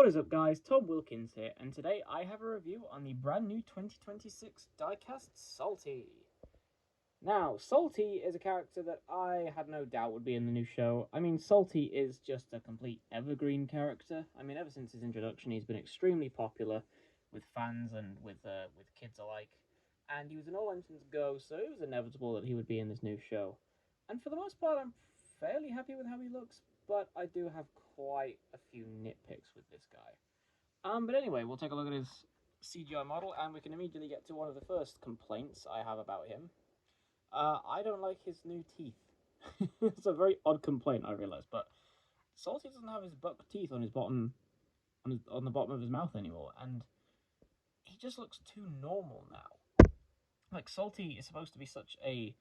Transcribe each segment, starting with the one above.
What is up guys, Tom Wilkins here, and today I have a review on the brand new 2026 Diecast Salty. Now, Salty is a character that I had no doubt would be in the new show. I mean, Salty is just a complete evergreen character. I mean, ever since his introduction, he's been extremely popular with fans and with kids alike. And he was an all-entrants go, so it was inevitable that he would be in this new show. And for the most part, I'm fairly happy with how he looks, but I do have quite a few nitpicks with this guy. But anyway, we'll take a look at his CGI model, and we can immediately get to one of the first complaints I have about him. I don't like his new teeth. It's a very odd complaint, I realise, but Salty doesn't have his buck teeth on his bottom, on the bottom of his mouth anymore, and he just looks too normal now. Like, Salty is supposed to be such a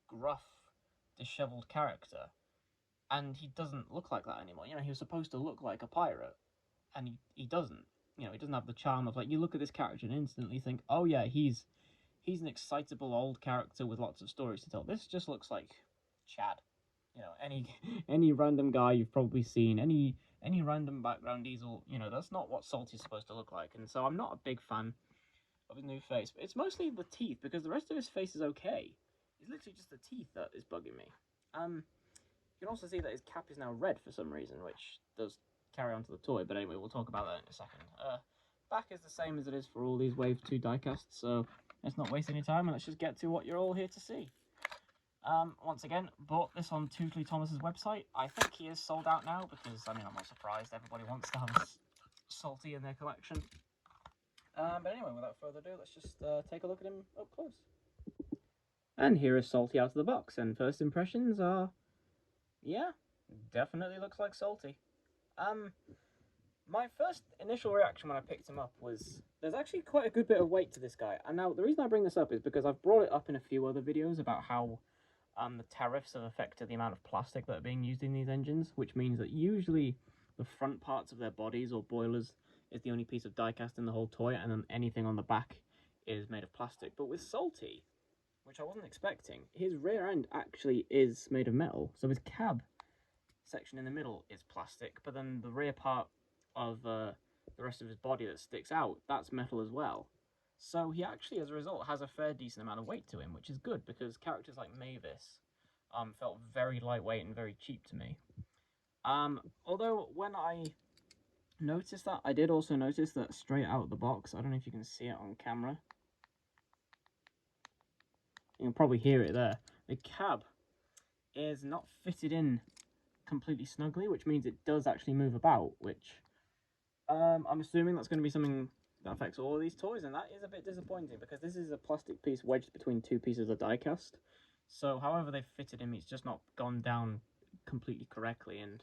gruff, dishevelled character, and he doesn't look like that anymore. You know, he was supposed to look like a pirate, and he doesn't. You know, he doesn't have the charm of, like, you look at this character and instantly think, oh yeah, he's an excitable old character with lots of stories to tell. This just looks like Chad. You know, any random guy you've probably seen, any random background diesel, you know, that's not what Salty's supposed to look like. And so I'm not a big fan of his new face. But it's mostly the teeth, because the rest of his face is okay. It's literally just the teeth that is bugging me. You can also see that his cap is now red for some reason, which does carry on to the toy, but anyway, we'll talk about that in a second. Back is the same as it is for all these Wave 2 diecasts, so let's not waste any time and let's just get to what you're all here to see. Once again, bought this on Tootly Thomas's website. I think he is sold out now because, I mean, I'm not surprised. Everybody wants to have a Salty in their collection. But anyway, without further ado, let's just take a look at him up close. And here is Salty out of the box, and first impressions are, yeah, definitely looks like Salty. My first initial reaction when I picked him up was, there's actually quite a good bit of weight to this guy. And now, the reason I bring this up is because I've brought it up in a few other videos about how the tariffs have affected the amount of plastic that are being used in these engines, which means that usually the front parts of their bodies or boilers is the only piece of diecast in the whole toy, and then anything on the back is made of plastic. But with Salty, which I wasn't expecting, his rear end actually is made of metal, so his cab section in the middle is plastic, but then the rear part of the rest of his body that sticks out, that's metal as well. So he actually, as a result, has a fair decent amount of weight to him, which is good, because characters like Mavis felt very lightweight and very cheap to me. Although, when I noticed that, I did also notice that straight out of the box, I don't know if you can see it on camera, you can probably hear it there, the cab is not fitted in completely snugly, which means it does actually move about, which I'm assuming that's going to be something that affects all of these toys, and that is a bit disappointing because this is a plastic piece wedged between two pieces of diecast. So however they've fitted him, it's just not gone down completely correctly, and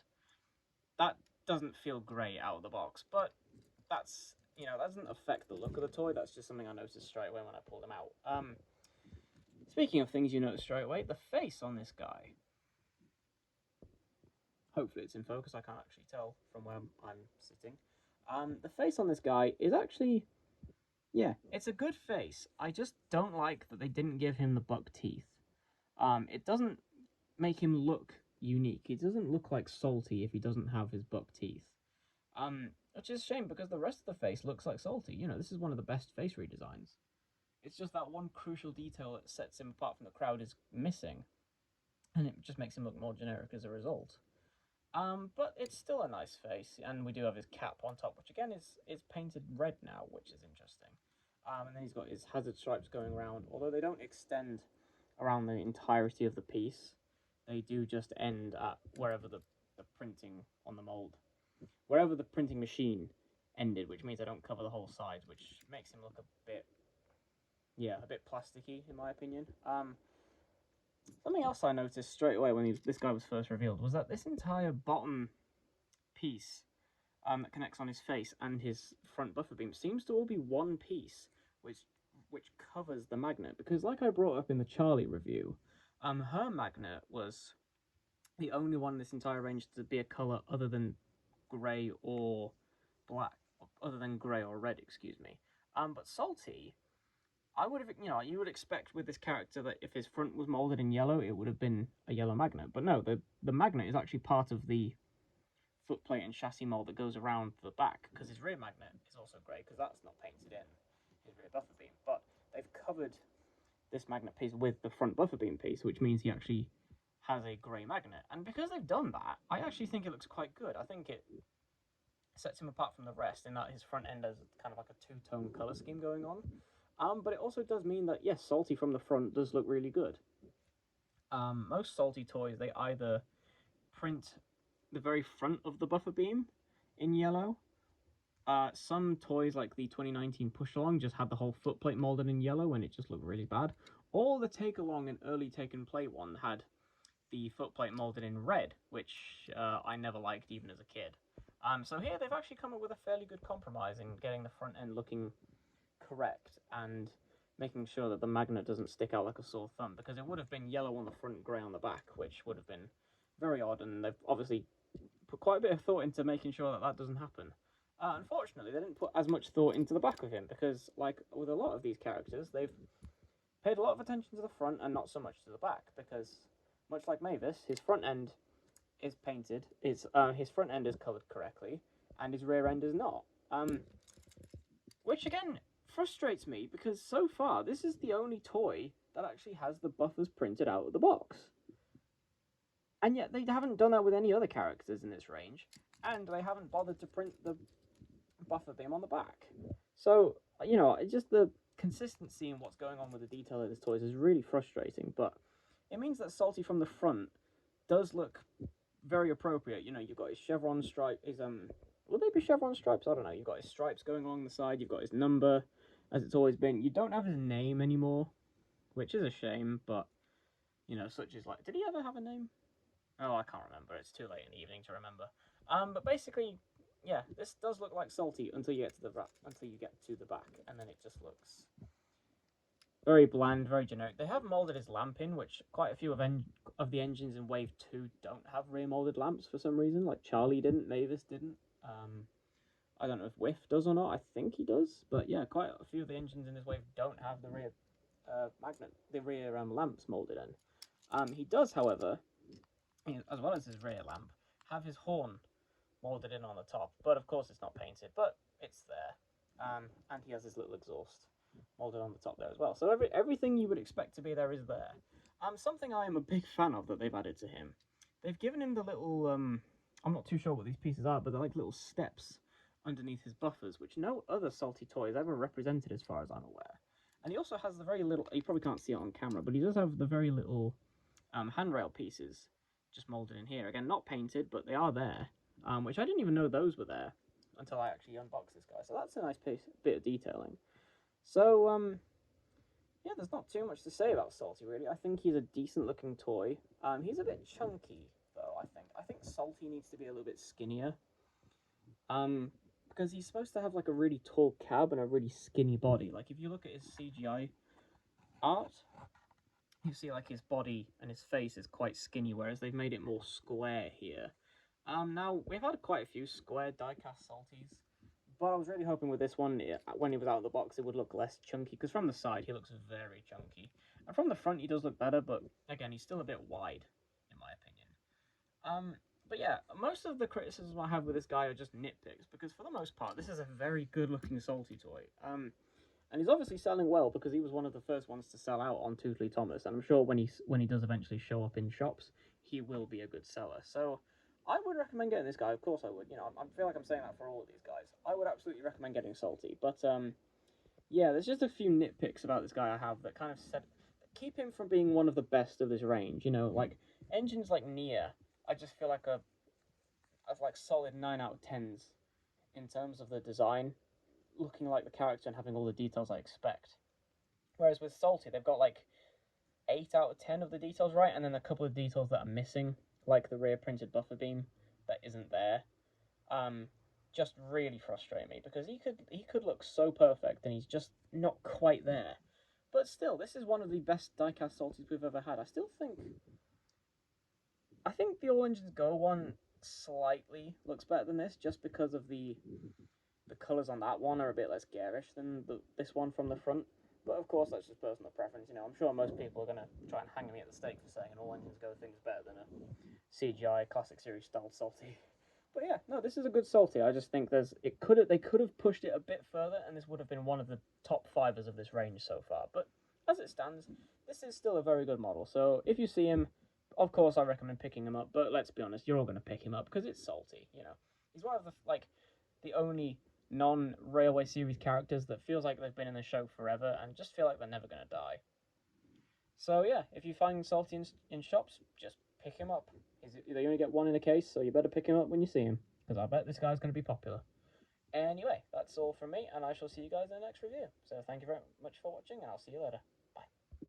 that doesn't feel great out of the box. But that's, you know, that doesn't affect the look of the toy. That's just something I noticed straight away when I pulled him out. Speaking of things you notice straight away, the face on this guy. Hopefully it's in focus, I can't actually tell from where I'm sitting. The face on this guy is actually, yeah, it's a good face. I just don't like that they didn't give him the buck teeth. It doesn't make him look unique. He doesn't look like Salty if he doesn't have his buck teeth. Which is a shame because the rest of the face looks like Salty. You know, this is one of the best face redesigns. It's just that one crucial detail that sets him apart from the crowd is missing, and it just makes him look more generic as a result. But it's still a nice face, and we do have his cap on top, which again is painted red now, which is interesting. And then he's got his hazard stripes going around, although they don't extend around the entirety of the piece. They do just end at wherever the printing on the mold, wherever the printing machine ended, which means they don't cover the whole sides, which makes him look a bit, yeah, a bit plasticky in my opinion. Something else I noticed straight away when this guy was first revealed was that this entire bottom piece that connects on his face and his front buffer beam seems to all be one piece, which covers the magnet. Because like I brought up in the Charlie review, her magnet was the only one in this entire range to be a colour other than grey or black, other than grey or red, excuse me. But Salty, I would have, you know, you would expect with this character that if his front was molded in yellow, it would have been a yellow magnet. But no, the magnet is actually part of the footplate and chassis mold that goes around the back, because his rear magnet is also grey, because that's not painted in his rear buffer beam. But they've covered this magnet piece with the front buffer beam piece, which means he actually has a grey magnet. And because they've done that, I actually think it looks quite good. I think it sets him apart from the rest in that his front end has kind of like a two-tone colour scheme going on. But it also does mean that, yes, Salty from the front does look really good. Most Salty toys, they either print the very front of the buffer beam in yellow. Some toys, like the 2019 Push Along, just had the whole footplate molded in yellow and it just looked really bad. Or the Take Along and early Take and Play one had the footplate molded in red, which I never liked even as a kid. So here they've actually come up with a fairly good compromise in getting the front end looking correct and making sure that the magnet doesn't stick out like a sore thumb, because it would have been yellow on the front, grey on the back, which would have been very odd, and they've obviously put quite a bit of thought into making sure that that doesn't happen. Unfortunately, they didn't put as much thought into the back of him, because, like with a lot of these characters, they've paid a lot of attention to the front and not so much to the back, because, much like Mavis, his front end is painted, his front end is coloured correctly, and his rear end is not. Which, again, frustrates me, because so far, this is the only toy that actually has the buffers printed out of the box. And yet, they haven't done that with any other characters in this range, and they haven't bothered to print the buffer beam on the back. So, you know, it's just the consistency in what's going on with the detail of this toy is really frustrating, but it means that Salty from the front does look very appropriate. You know, you've got his chevron stripe, his, will they be chevron stripes? I don't know. You've got his stripes going along the side, you've got his number, as it's always been. You don't have his name anymore, which is a shame, but, you know, such as, like, did he ever have a name? Oh, I can't remember. It's too late in the evening to remember. But basically, yeah, this does look like Salty until you get to the back, and then it just looks very bland, very generic. They have molded his lamp in, which quite a few of the engines in Wave 2 don't have rear molded lamps for some reason. Like Charlie didn't, Mavis didn't. I don't know if Whiff does or not. I think he does, but yeah, quite a few of the engines in this wave don't have the rear lamps molded in. He does, however, as well as his rear lamp, have his horn molded in on the top, but of course it's not painted, but it's there. And he has his little exhaust molded on the top there as well. So everything you would expect to be there is there. Something I am a big fan of that they've added to him. They've given him the little, I'm not too sure what these pieces are, but they're like little steps underneath his buffers, which no other Salty toy has ever represented as far as I'm aware. And he also has the very little, you probably can't see it on camera, but he does have the very little handrail pieces just molded in here. Again, not painted, but they are there, which I didn't even know those were there until I actually unboxed this guy. So that's a nice bit of detailing. So, yeah, there's not too much to say about Salty, really. I think he's a decent-looking toy. He's a bit chunky, though, I think. I think Salty needs to be a little bit skinnier. Because he's supposed to have, like, a really tall cab and a really skinny body. Like, if you look at his CGI art, you see, like, his body and his face is quite skinny, whereas they've made it more square here. Now, we've had quite a few square diecast Salties, but I was really hoping with this one, when he was out of the box, it would look less chunky, because from the side, he looks very chunky. And from the front, he does look better, but, again, he's still a bit wide, in my opinion. But yeah, most of the criticisms I have with this guy are just nitpicks, because for the most part, this is a very good-looking Salty toy. And he's obviously selling well, because he was one of the first ones to sell out on Toothley Thomas, and I'm sure when he does eventually show up in shops, he will be a good seller. So I would recommend getting this guy. Of course I would. You know, I feel like I'm saying that for all of these guys. I would absolutely recommend getting Salty. But yeah, there's just a few nitpicks about this guy I have that kind of keep him from being one of the best of this range. You know, like engines like Nia, I just feel like like solid 9 out of 10s in terms of the design, looking like the character and having all the details I expect. Whereas with Salty, they've got like 8 out of 10 of the details right, and then a couple of details that are missing, like the rear printed buffer beam that isn't there. Just really frustrate me, because he could look so perfect and he's just not quite there. But still, this is one of the best diecast Salties we've ever had. I think the All Engines Go one slightly looks better than this, just because of the colours on that one are a bit less garish than this one from the front. But of course, that's just personal preference. You know, I'm sure most people are going to try and hang me at the stake for saying an All Engines Go thing is better than a CGI Classic Series style Salty. But yeah, no, this is a good salty. I just think they could have pushed it a bit further, and this would have been one of the top fivers of this range so far. But as it stands, this is still a very good model. So if you see him, of course I recommend picking him up. But let's be honest, you're all going to pick him up because it's salty. You know, he's one of the only non-Railway Series characters that feels like they've been in the show forever and just feel like they're never going to die. So yeah, if you find Salty in shops, just pick him up. They only get one in a case, so you better pick him up when you see him, because I bet this guy's going to be popular. Anyway, that's all from me, and I shall see you guys in the next review. So thank you very much for watching, and I'll see you later.